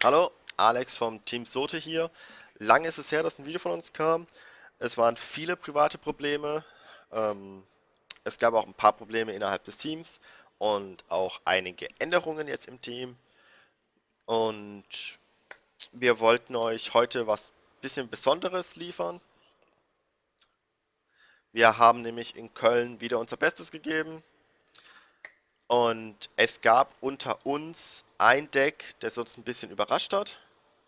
Hallo, Alex vom Team Sote hier. Lange ist es her, dass ein Video von uns kam. Es waren viele private Probleme. Ähm, Es gab auch ein paar Probleme innerhalb des Teams und auch einige Änderungen jetzt im Team. Und wir wollten euch heute was bisschen Besonderes liefern. Wir haben nämlich in Köln wieder unser Bestes gegeben. Und es gab unter uns ein Deck, das uns ein bisschen überrascht hat.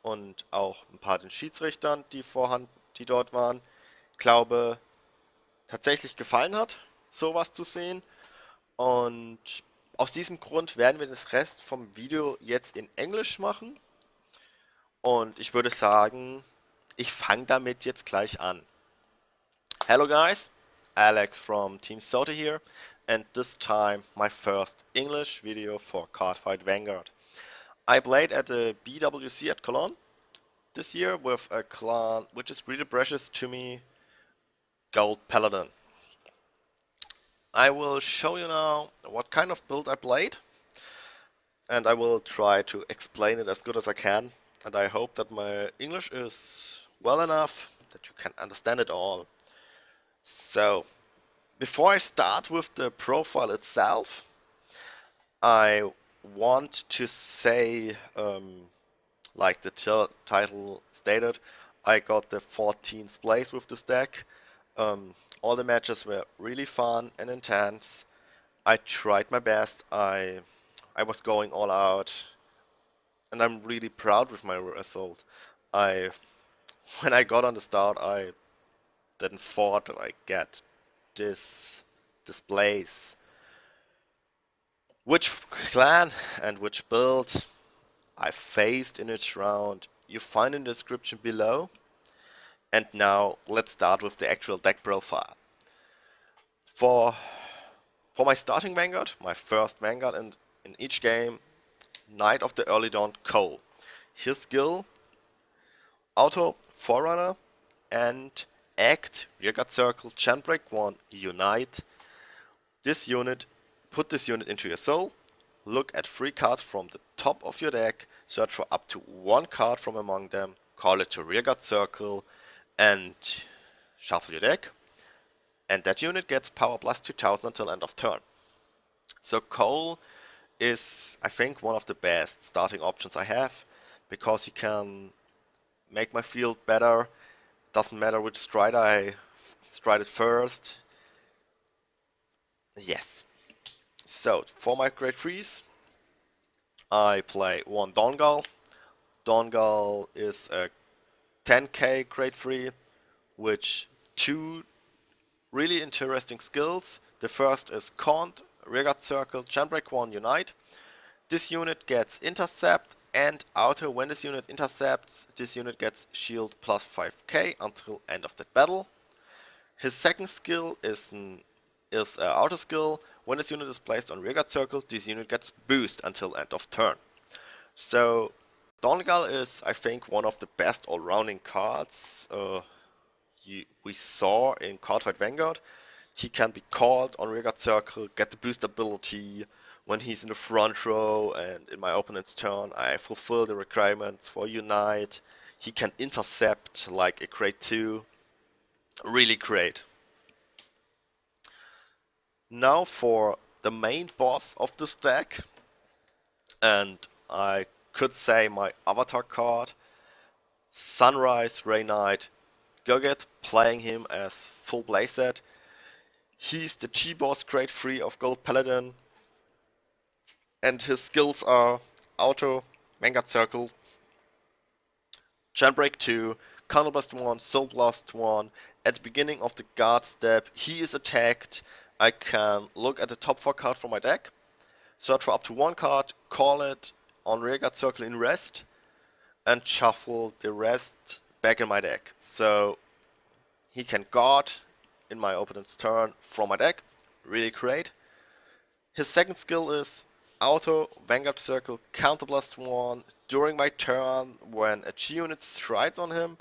Und auch ein paar den Schiedsrichtern, die dort waren, glaube, tatsächlich gefallen hat, sowas zu sehen. Und aus diesem Grund werden wir das Rest vom Video jetzt in Englisch machen. Und ich würde sagen, ich fange damit jetzt gleich an. Hello guys, Alex from Team Soda here, and this time my first English video for Cardfight Vanguard. I played at the BWC at Cologne this year with a clan which is really precious to me, Gold Paladin. I will show you now what kind of build I played, and I will try to explain it as good as I can, and I hope that my English is well enough that you can understand it all. So, before I start with the profile itself, I want to say, like the title stated, I got the 14th place with this deck. All the matches were really fun and intense. I tried my best. I was going all out, and I'm really proud with my result. I When I got on the start, I didn't thought that I get this place. Which clan and which build I faced in each round, you find in the description below. And now let's start with the actual deck profile. For my starting Vanguard, my first Vanguard in each game, Knight of the Early Dawn Cole. His skill, Auto, Forerunner, and Act, Rearguard Circle, Chainbreak 1, Unite. Put this unit into your soul, look at 3 cards from the top of your deck, search for up to 1 card from among them, call it to Rearguard Circle, and shuffle your deck. And that unit gets power plus 2000 until end of turn. So Cole is, I think, one of the best starting options I have, because he can make my field better. Doesn't matter which stride I stride it first. Yes. So for my grade 3s, I play 1 Dawngull. Dawngull is a 10k grade 3, which 2 really interesting skills. The first is Count, Rearguard Circle, Chainbreak 1, Unite. This unit gets Intercept and Auto. When this unit intercepts, this unit gets Shield plus 5k until end of that battle. His second skill is an Auto skill. When this unit is placed on Rearguard Circle, this unit gets Boost until end of turn. So Dawngull is, I think, one of the best all-rounding cards we saw in Cardfight Vanguard. He can be called on Rearguard Circle, get the boost ability when he's in the front row, and in my opponent's turn I fulfill the requirements for Unite. He can intercept like a grade 2. Really great. Now for the main boss of this deck, and I could say my avatar card, Sunrise Ray Knight Gurgit, playing him as full playset. He's the G-Boss grade 3 of Gold Paladin, and his skills are Auto, Vanguard Circle, Chainbreak 2, Counterblast 1, Soul Blast 1. At the beginning of the guard step, he is attacked. I can look at the top 4 card from my deck, search for up to 1 card, call it on Rearguard Circle in rest, and shuffle the rest back in my deck. So he can guard in my opponent's turn from my deck. Really great. His second skill is Auto, Vanguard Circle, Counterblast 1. During my turn, when a G unit strides on him,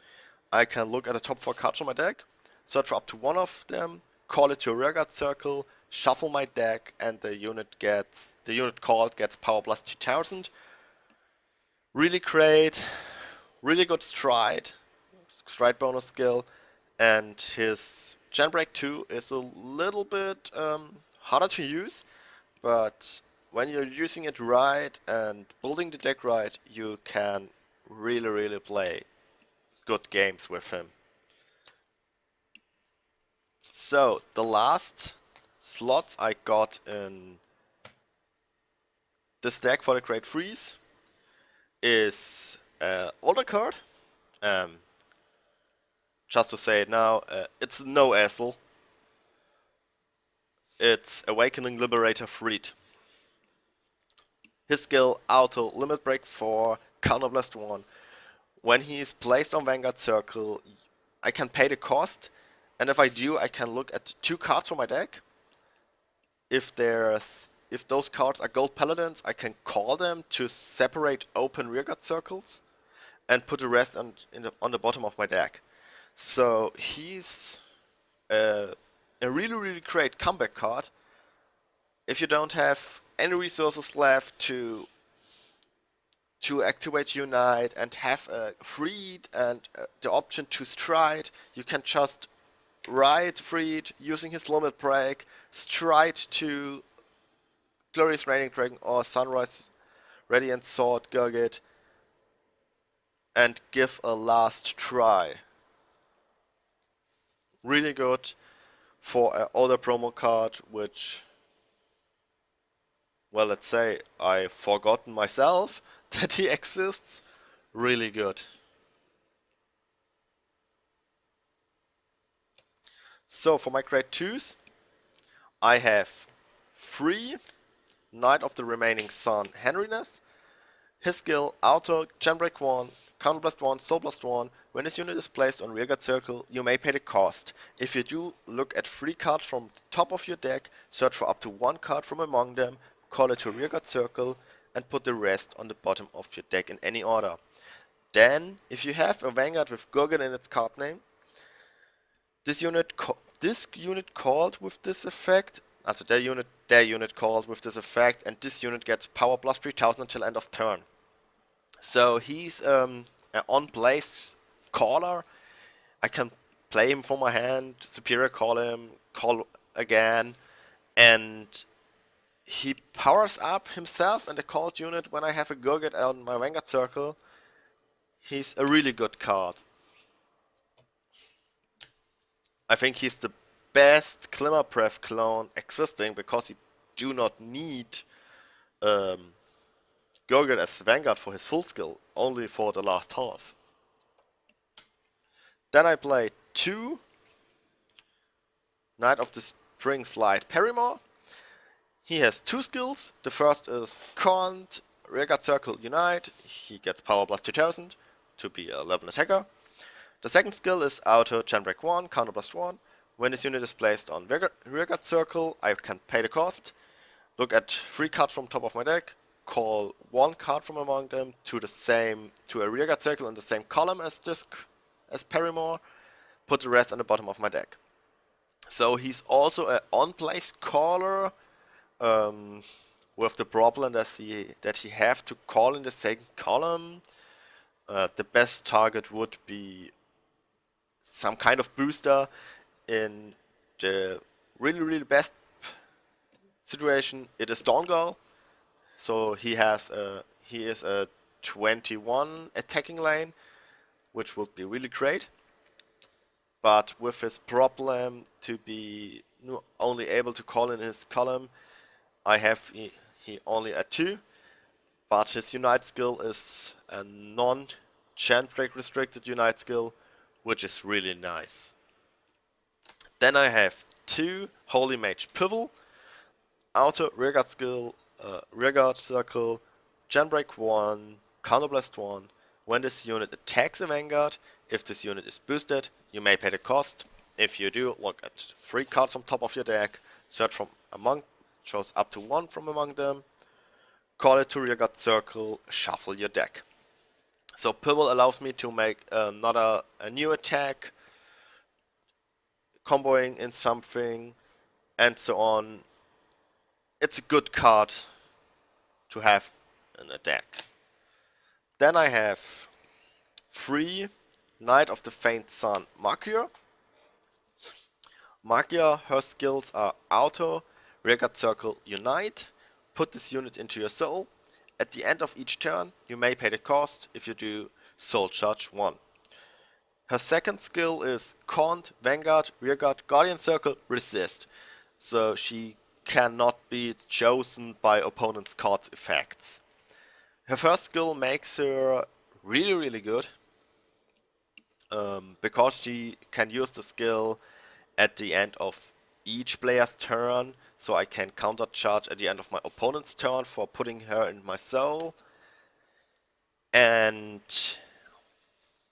I can look at the top 4 cards from my deck, search for up to 1 of them, call it to a Rearguard Circle, shuffle my deck, and the unit called gets power plus 2000. Really great, really good stride bonus skill, and his Gen Break 2 is a little bit harder to use, but when you're using it right and building the deck right, you can really play good games with him. So, the last slots I got in this deck for the Great Freeze is older card. Um, just to say it now, it's no Essel. It's Awakening Liberator Freed. His skill auto limit break 4, counterblast 1. When he is placed on Vanguard Circle, I can pay the cost, and if I do, I can look at 2 cards from my deck. If those cards are gold paladins, I can call them to separate open rearguard circles and put the rest on the bottom of my deck. So he's a really great comeback card. If you don't have any resources left to activate Unite and have Freed and the option to Stride, you can just ride Freed using his limit break, Stride to Glorious Raining Dragon or Sunrise Radiant Sword Gurgit, and give a last try. Really good for an older promo card, which, well, let's say I've forgotten myself that he exists. Really good. So for my grade 2s, I have 3 Knight of the Remaining Sun Henriness. His skill auto Genbreak 1, Counterblast 1, Soul Blast 1. When this unit is placed on rearguard circle, you may pay the cost. If you do, look at 3 cards from the top of your deck, search for up to 1 card from among them, call it to rearguard circle, and put the rest on the bottom of your deck in any order. Then, if you have a Vanguard with Gurgit in its card name, this unit called with this effect, also their unit called with this effect, and this unit gets power plus 3000 until end of turn. So he's an on-place caller. I can play him from my hand, superior call him, call again, and he powers up himself and the called unit when I have a Gurgit on my Vanguard circle. He's a really good card. I think he's the best Glimmerpref clone existing because he do not need Gurgit as Vanguard for his full skill, only for the last half. Then I play 2 Knight of the Spring Slide Perimore. He has 2 skills. The first is Cont, Rearguard Circle Unite. He gets power plus 2000 to be a level attacker. The second skill is auto Genbreak 1, Counterblast 1. When this unit is placed on Rearguard Circle, I can pay the cost, look at 3 cards from top of my deck, call 1 card from among them to a Rearguard Circle in the same column as Perimore, put the rest on the bottom of my deck. So he's also an on-place caller, with the problem that he have to call in the same column. The best target would be some kind of booster. In the really best situation, it is Dawngull. So he is a 21 attacking lane, which would be really great. But with his problem to be only able to call in his column, I have he only at 2. But his Unite skill is a non-Chantbreak restricted Unite skill, which is really nice. Then I have 2 Holy Mage Pivel, auto Rearguard skill, Rearguard Circle, Genbreak 1, Counterblast 1. When this unit attacks a Vanguard, if this unit is boosted, you may pay the cost. If you do, look at 3 cards on top of your deck, search from among, chose up to 1 from among them, call it to Rearguard Circle, shuffle your deck. So Pivel allows me to make a new attack, comboing in something, and so on. It's a good card to have in a deck. Then I have 3 Knight of the Faint Sun Magia. Magia, her skills are Auto, Rearguard Circle, Unite. Put this unit into your soul. At the end of each turn, you may pay the cost. If you do, Soul Charge 1. Her second skill is Count, Vanguard, Rearguard, Guardian Circle, Resist. So she cannot be chosen by opponent's card effects. Her first skill makes her really good. Because she can use the skill at the end of each player's turn, so I can counter charge at the end of my opponent's turn for putting her in my soul. And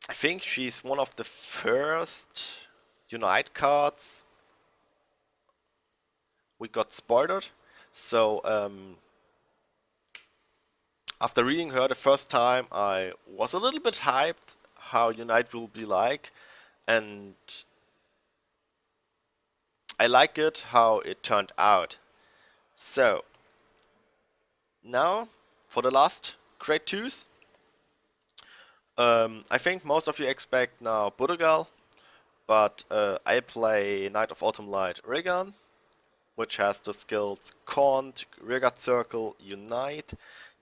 I think she's one of the first Unite cards we got spoiled. So after reading her the first time, I was a little bit hyped how Unite will be like, and I like it how it turned out. So now for the last grade 2s. I think most of you expect now Budogal, but I play Knight of Autumn Light Regan, which has the skills Count, Rearguard Circle, Unite.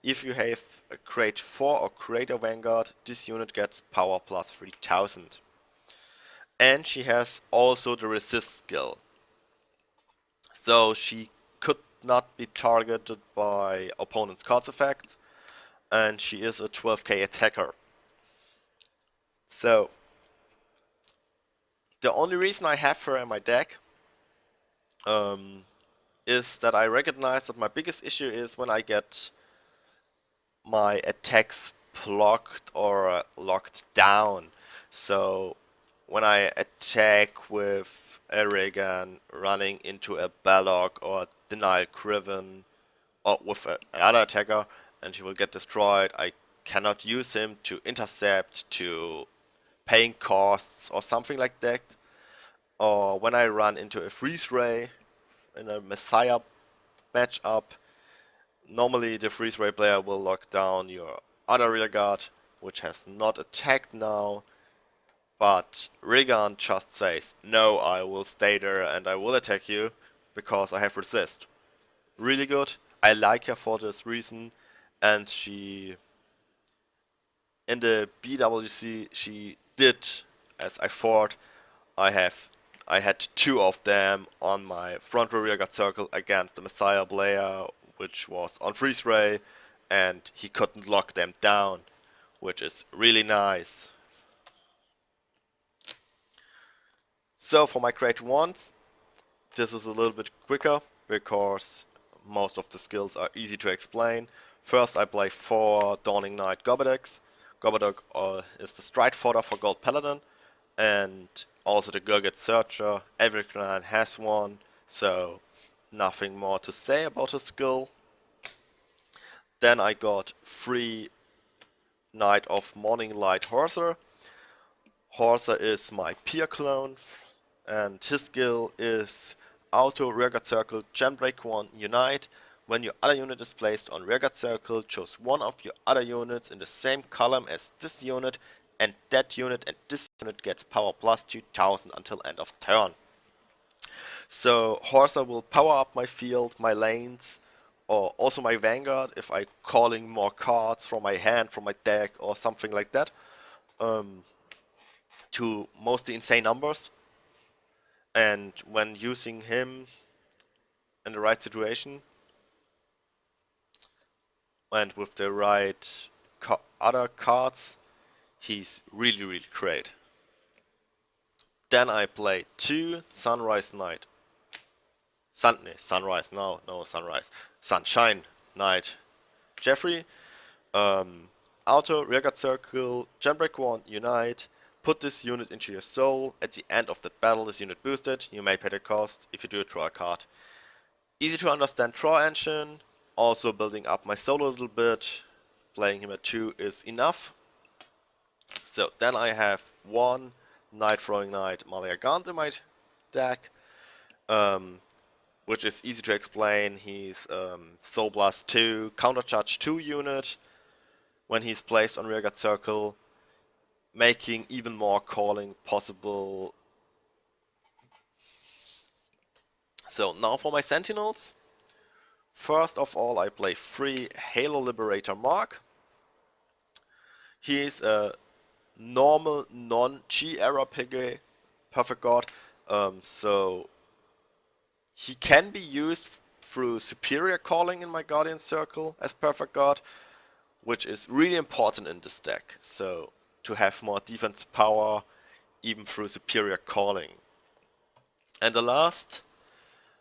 If you have a grade 4 or greater Vanguard, this unit gets power plus 3000. And she has also the Resist skill. So she could not be targeted by opponent's cards effects, and she is a 12k attacker. So the only reason I have her in my deck is that I recognize that my biggest issue is when I get my attacks blocked or locked down. So when I attack with a Regan running into a Balog or Denial Criven or with another attacker and he will get destroyed, I cannot use him to intercept, to paying costs or something like that. Or when I run into a Freeze Ray in a Messiah matchup, normally the Freeze Ray player will lock down your other rearguard, which has not attacked now, but Regan just says, no, I will stay there and I will attack you because I have resist. Really good, I like her for this reason, and she, in the BWC, she did as I thought. I had 2 of them on my front row rearguard circle against the Messiah player, which was on Freeze Ray, and he couldn't lock them down, which is really nice. So for my grade 1s, this is a little bit quicker because most of the skills are easy to explain. First I play 4 Dawning Knight Gobberdocks. Gobberdock is the Stride Fodder for Gold Paladin, and also the Gurgit Searcher. Every clan has one, so nothing more to say about his skill. Then I got 3 Knight of Morning Light Horser. Horser is my peer clone, and his skill is Auto, Rearguard Circle, Genbreak 1, Unite. When your other unit is placed on Rearguard Circle, choose one of your other units in the same column as this unit, and that unit and this unit gets power plus 2000 until end of turn. So Horser will power up my field, my lanes, or also my Vanguard if I'm calling more cards from my hand, from my deck, or something like that, to mostly insane numbers. And when using him in the right situation and with the right other cards, he's really great. Then I play 2 Sunrise Knight. Sunrise, no, Sunrise. Sunshine Knight Jeffrey. Auto, Rearguard Circle, Genbreak 1, Unite. Put this unit into your soul. At the end of the battle, this unit boosted. You may pay the cost. If you do, draw a card. Easy to understand draw engine. Also building up my soul a little bit. Playing him at 2 is enough. So then I have 1 Night Throwing Knight Maliagant in my deck, which is easy to explain. He's Soul Blast 2, Counter Charge 2 unit. when he's placed on rearguard circle, making even more calling possible. So now for my Sentinels. First of all, I play 3 Halo Liberator Mark. He is a normal non-G era PG Perfect God, so he can be used through superior calling in my Guardian Circle as Perfect God, which is really important in this deck, so to have more defense power even through superior calling. And the last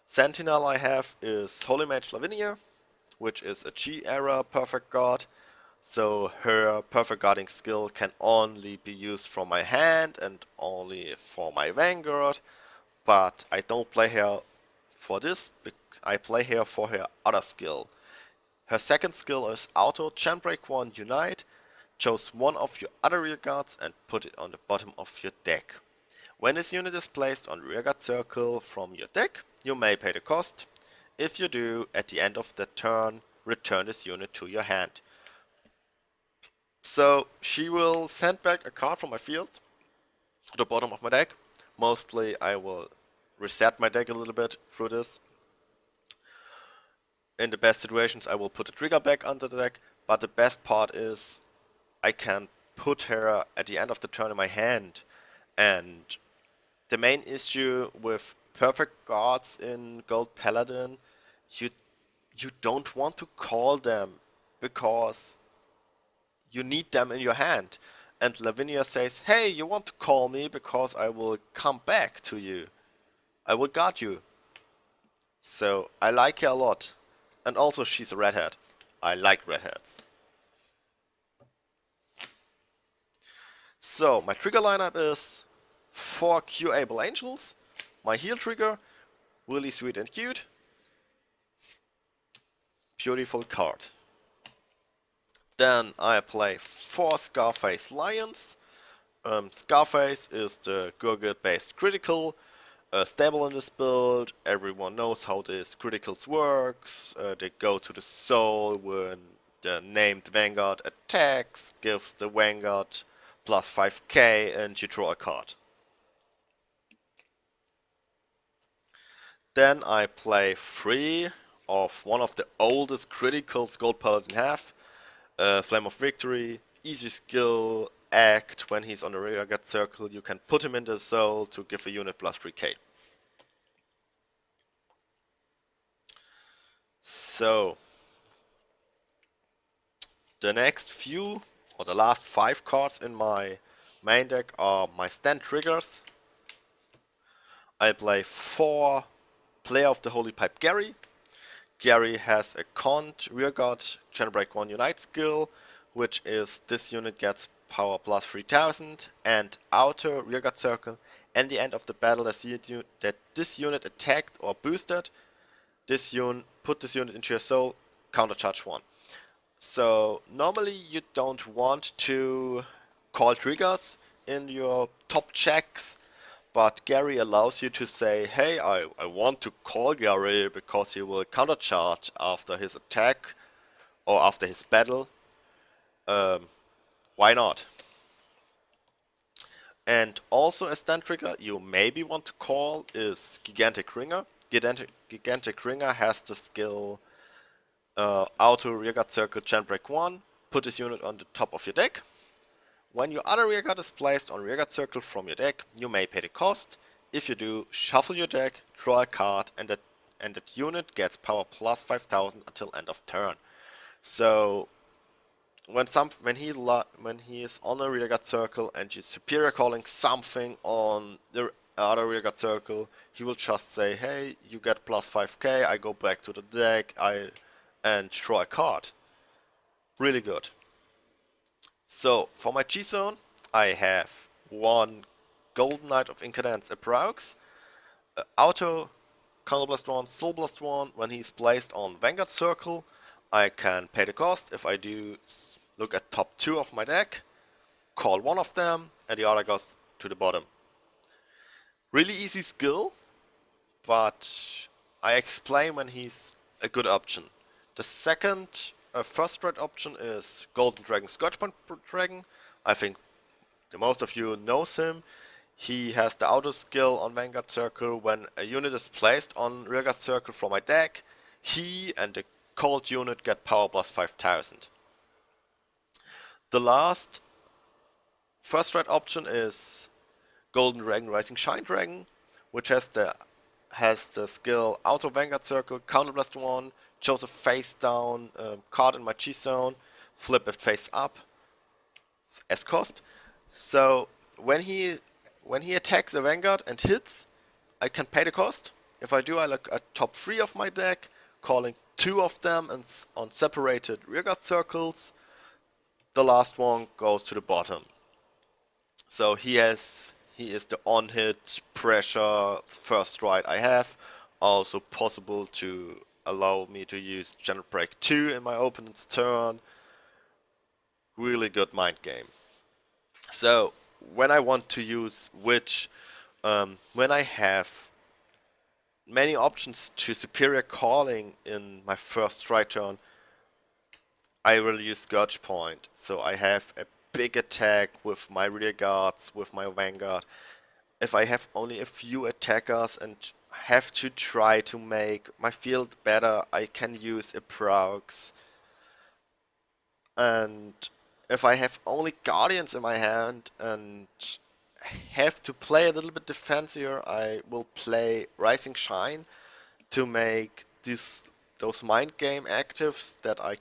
Sentinel I have is Holy Mage Lavinia, which is a G era Perfect God, so her Perfect Guarding skill can only be used from my hand and only for my Vanguard, but I don't play her for this, I play her for her other skill. Her second skill is Auto Chainbreak 1 Unite. Choose one of your other rearguards and put it on the bottom of your deck. When this unit is placed on rearguard circle from your deck, you may pay the cost. If you do, at the end of the turn, return this unit to your hand. So she will send back a card from my field to the bottom of my deck. Mostly I will reset my deck a little bit through this. In the best situations I will put a trigger back under the deck, but the best part is I can put her at the end of the turn in my hand. And the main issue with perfect guards in Gold Paladin, you don't want to call them because you need them in your hand. And Lavinia says, hey, you want to call me because I will come back to you. I will guard you. So I like her a lot. And also she's a redhead. I like redheads. So my trigger lineup is 4 Q-able angels. My heal trigger, really sweet and cute. Beautiful card. Then I play 4 Scarface Lions. Scarface is the Gurgit based critical, stable in this build. Everyone knows how this criticals works. They go to the soul when the named Vanguard attacks, gives the Vanguard plus 5k and you draw a card. Then I play 3 of one of the oldest criticals Gold Paladin have. Flame of Victory, easy skill, act. When he's on the rearguard circle, you can put him in the soul to give a unit plus 3k. So, the next few, or the last 5 cards in my main deck are my stand triggers. I play 4 Player of the Holy Pipe Gary. Gary has a Cont Rearguard Chainbreak 1 Unite skill, which is this unit gets power plus 3000 and outer rearguard circle. And the end of the battle that this unit attacked or boosted, put this unit into your soul, counter charge 1. So normally you don't want to call triggers in your top checks, but Gary allows you to say, hey, I want to call Gary because he will countercharge after his attack or after his battle. Why not? And also a stand trigger you maybe want to call is Gigantic Ringer. Gigantic Ringer has the skill Auto Rearguard Circle Chainbreak 1. Put this unit on the top of your deck. When your other rearguard is placed on rearguard circle from your deck, you may pay the cost. If you do, shuffle your deck, draw a card, and that unit gets power plus 5000 until end of turn. So when he is on a rearguard circle and you're superior calling something on the other rearguard circle, he will just say, hey, you get plus 5k, I go back to the deck, and draw a card. Really good. So, for my G-Zone, I have 1 Golden Knight of Incadence Approx, Auto, Counterblast 1, Soul Blast 1. When he's placed on Vanguard Circle, I can pay the cost. If I do, look at top 2 of my deck, call one of them, and the other goes to the bottom. Really easy skill, but I explain when he's a good option. The second first red option is Golden Dragon Scourgepoint Dragon. I think the most of you knows him. He has the auto skill on Vanguard Circle. When a unit is placed on Rearguard Circle from my deck, he and the cold unit get power plus 5000. The last first red option is Golden Dragon Rising Shine Dragon, which has the skill Auto Vanguard Circle, Counterblast 1, choose a face down card in my G zone, flip it face up as cost. So when he attacks a Vanguard and hits, I can pay the cost. If I do, I look at top 3 of my deck, calling 2 of them and on separated Rearguard Circles. The last one goes to the bottom. So he is the on-hit pressure first right I have. Also possible to allow me to use General Break 2 in my opponent's turn. Really good mind game. So when I want to use which, when I have many options to superior calling in my first strike turn, I will use Scourge Point. So I have a big attack with my rear guards, with my Vanguard. If I have only a few attackers and have to try to make my field better, I can use a Prox. And if I have only Guardians in my hand and have to play a little bit defensive, I will play Rising Shine to make those mind game actives that I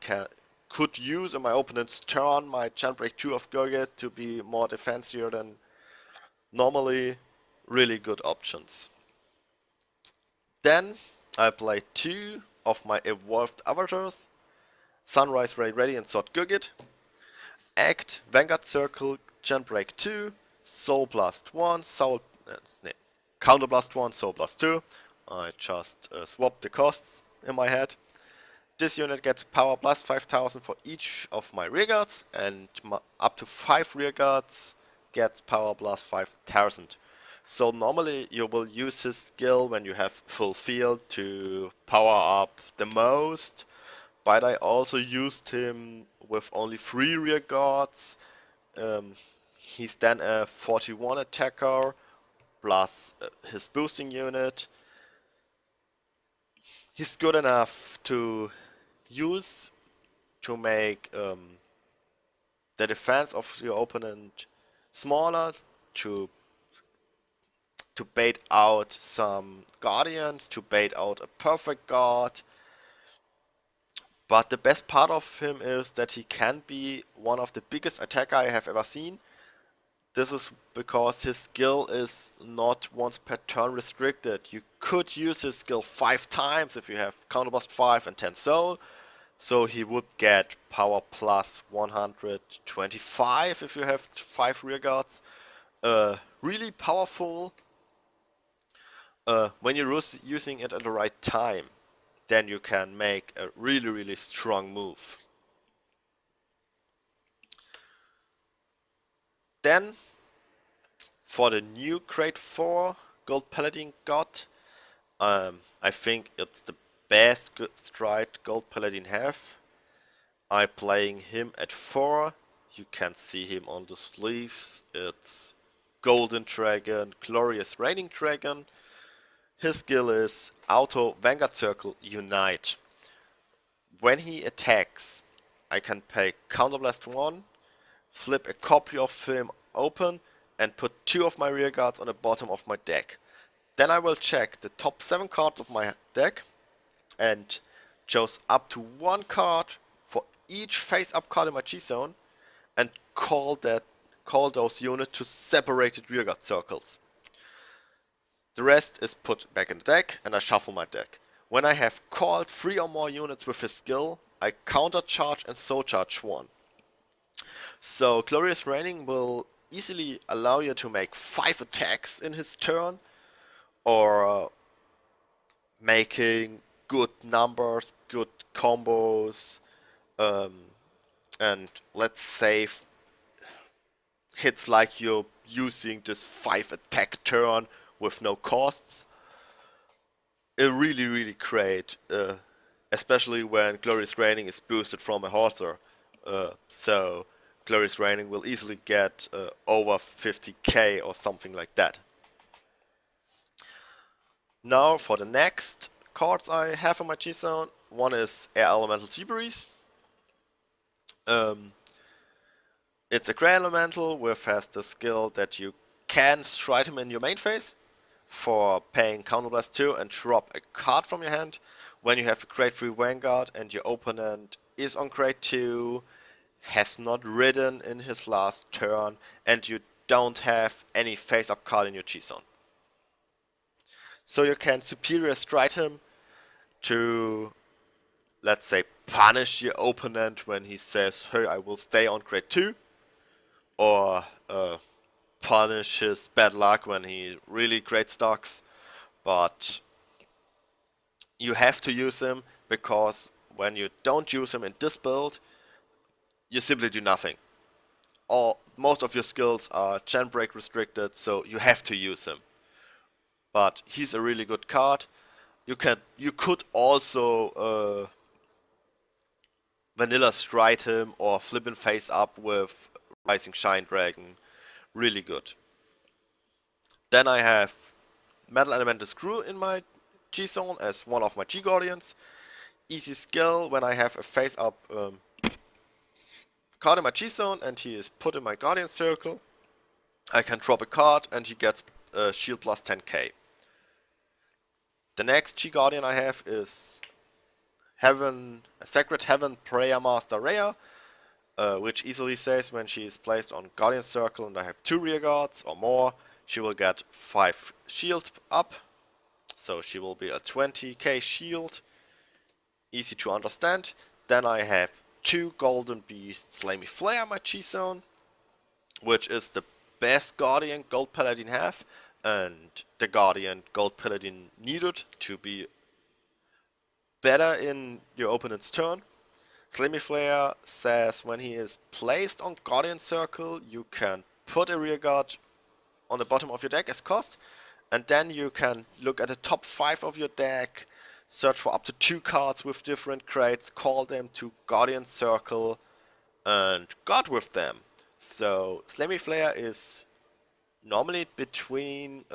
could use in my opponent's turn, my Chant Break 2 of Gurgit to be more defensive than normally. Really good options. Then I play 2 of my evolved avatars, Sunrise Ray Radiant Sword Gurgit, Act Vanguard Circle, Chant Break 2, Soul Blast 1, Counter Blast 1, Soul Blast 2. I just swapped the costs in my head. This unit gets power plus 5000 for each of my rearguards, and up to 5 rearguards gets power plus 5000. So normally you will use his skill when you have full field to power up the most, but I also used him with only 3 rearguards. He's then a 41 attacker plus his boosting unit. He's good enough to use to make the defense of your opponent smaller, to bait out some guardians, to bait out a perfect guard. But the best part of him is that he can be one of the biggest attacker I have ever seen. This is because his skill is not once per turn restricted. You could use his skill 5 times if you have Counterblast 5 and 10 soul. So he would get power plus 125 if you have 5 rearguards. Really powerful. When you're using it at the right time, then you can make a really strong move. Then, for the new Grade 4 Gold Paladin God, I think it's the best good stride Gold Paladin have. I'm playing him at 4. You can see him on the sleeves. It's Golden Dragon, Glorious Raining Dragon. His skill is Auto Vanguard Circle Unite. When he attacks, I can pay Counterblast 1, flip a copy of him open, and put 2 of my rearguards on the bottom of my deck. Then I will check the top 7 cards of my deck and choose up to 1 card for each face-up card in my G-Zone and call those units to separated rearguard circles. The rest is put back in the deck and I shuffle my deck. When I have called 3 or more units with his skill, I counter charge and soul charge 1. So Glorious Raining will easily allow you to make 5 attacks in his turn, or making good numbers, good combos, and let's say hits like you're using this 5 attack turn with no costs. A really great especially when Glorious Raining is boosted from a Horser. So Glorious Raining will easily get over 50k or something like that. Now for the next cards I have in my G-Zone, one is Air Elemental Sea Breeze. It's a Grey Elemental with has the skill that you can strike him in your main phase for paying Counterblast 2 and drop a card from your hand. When you have a Grade 3 Vanguard and your opponent is on Grade 2, has not ridden in his last turn, and you don't have any face-up card in your G-Zone. So you can Superior Strike him to, let's say, punish your opponent when he says, hey, I will stay on Grade 2, or punish his bad luck when he really great stocks, but you have to use him because when you don't use him in this build, you simply do nothing. Most of your skills are gen break restricted, so you have to use him. But he's a really good card. You could also vanilla stride him or flip him face up with Rising Shine Dragon. Really good. Then I have Metal Elemental Screw in my G-Zone as one of my G-Guardians. Easy skill when I have a face up card in my G-Zone and he is put in my Guardian Circle. I can drop a card and he gets shield plus 10k. The next G-Guardian I have is Sacred Heaven Prayer Master Rhea, which easily says when she is placed on Guardian Circle and I have 2 rear guards or more, she will get 5 shield up. So she will be a 20k shield. Easy to understand. Then I have 2 Golden Beasts Slay Me Flare in my G-Zone, which is the best Guardian Gold Paladin have, and the Guardian Gold Paladin needed to be better in your opponent's turn. Slay Me Flare says when he is placed on Guardian Circle, you can put a rear guard on the bottom of your deck as cost, and then you can look at the top 5 of your deck, search for up to 2 cards with different crates, call them to Guardian Circle, and guard with them. So Slay Me Flare is normally between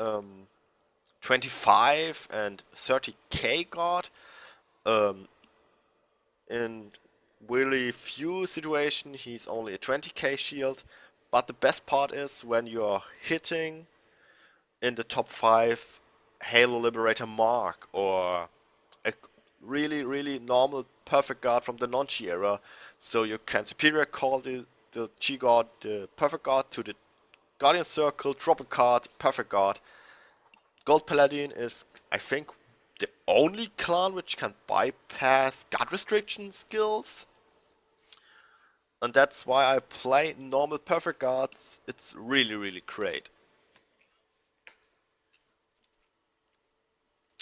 25 and 30k guard. In really few situations he's only a 20k shield, but the best part is when you're hitting in the top 5 Halo Liberator Mark or a really normal perfect guard from the non-Chi era, so you can superior call the Chi guard, the perfect guard to the Guardian Circle, drop a card, perfect guard. Gold Paladin is, I think, the only clan which can bypass guard restriction skills. And that's why I play normal perfect guards. It's really great.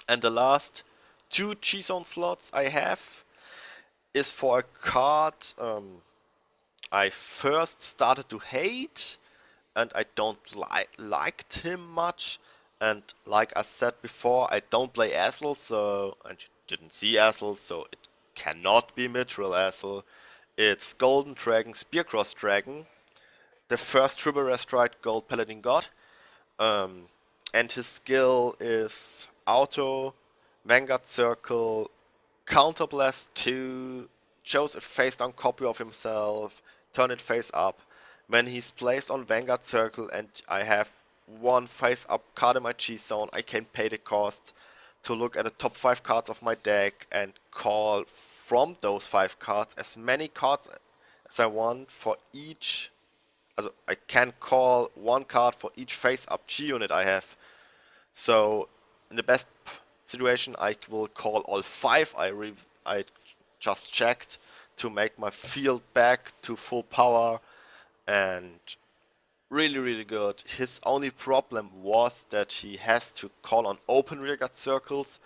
And the last 2 G-Zone slots I have is for a card I first started to hate and I don't liked him much. And like I said before, I don't play Azel, so and you didn't see Azel, so it cannot be Mithril Azel. It's Golden Dragon, Spearcross Dragon, the first Triple Rare Strike Gold Paladin God. And his skill is Auto, Vanguard Circle, Counterblast 2, chose a face down copy of himself, turn it face up. When he's placed on Vanguard Circle and I have 1 face up card in my G-Zone, I can pay the cost to look at the top 5 cards of my deck and call from those 5 cards as many cards as I want for each. Also, I can call 1 card for each face up G unit I have. So in the best situation I will call all 5 I just checked to make my field back to full power, and really good. His only problem was that he has to call on open rearguard circles,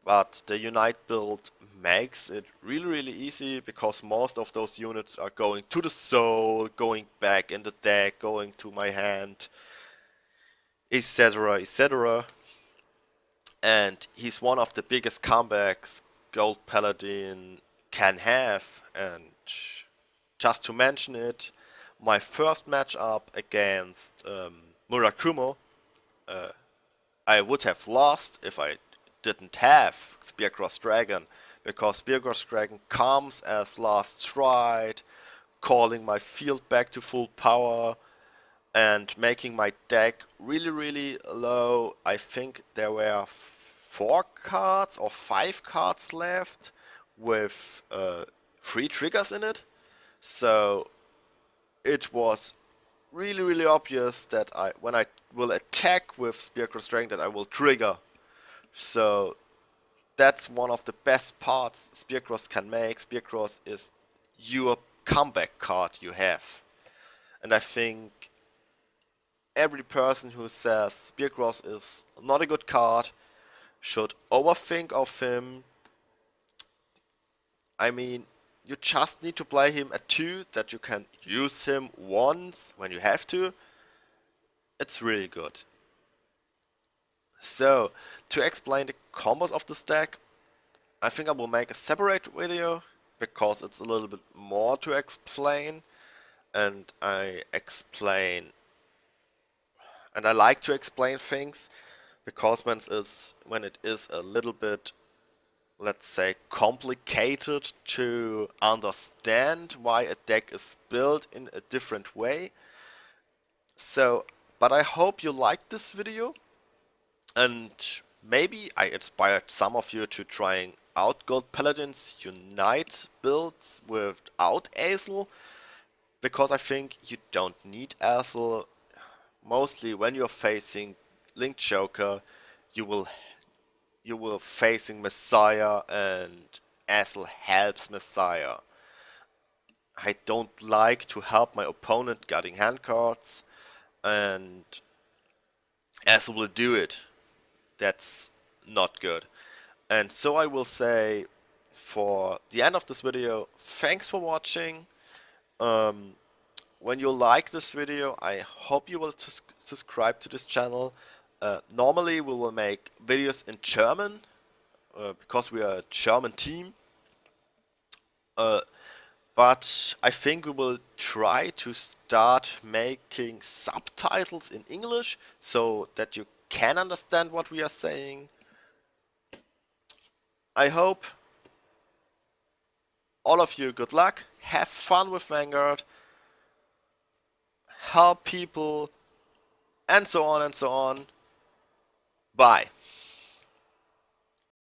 but the Unite build makes it really easy because most of those units are going to the soul, going back in the deck, going to my hand, etc. And he's one of the biggest comebacks Gold Paladin can have, and just to mention it, my first matchup against Murakumo, I would have lost if I didn't have Spearcross Dragon, because Spearcross Dragon comes as last stride, calling my field back to full power and making my deck really low. I think there were 4 cards or 5 cards left with 3 triggers in it. So it was really obvious that when I will attack with Spearcross Dragon, that I will trigger. So that's one of the best parts Spearcross can make. Spearcross is your comeback card you have. And I think every person who says Spearcross is not a good card should overthink of him. I mean, you just need to play him at 2, that you can use him once when you have to. It's really good. So, to explain the combos of this deck, I think I will make a separate video, because it's a little bit more to explain, and I like to explain things, because when it is a little bit, let's say, complicated to understand why a deck is built in a different way. So, but I hope you liked this video, and maybe I inspired some of you to trying out Gold Paladin's Unite builds without Azel, because I think you don't need Azel. Mostly when you're facing Link Joker, you will facing Messiah, and Azel helps Messiah. I don't like to help my opponent getting hand cards, and Azel will do it. That's not good. And so I will say, for the end of this video, thanks for watching. When you like this video, I hope you will subscribe to this channel. Normally we will make videos in German, because we are a German team. But I think we will try to start making subtitles in English, so that you can understand what we are saying. I hope all of you good luck, have fun with Vanguard, help people, and so on and so on. Bye.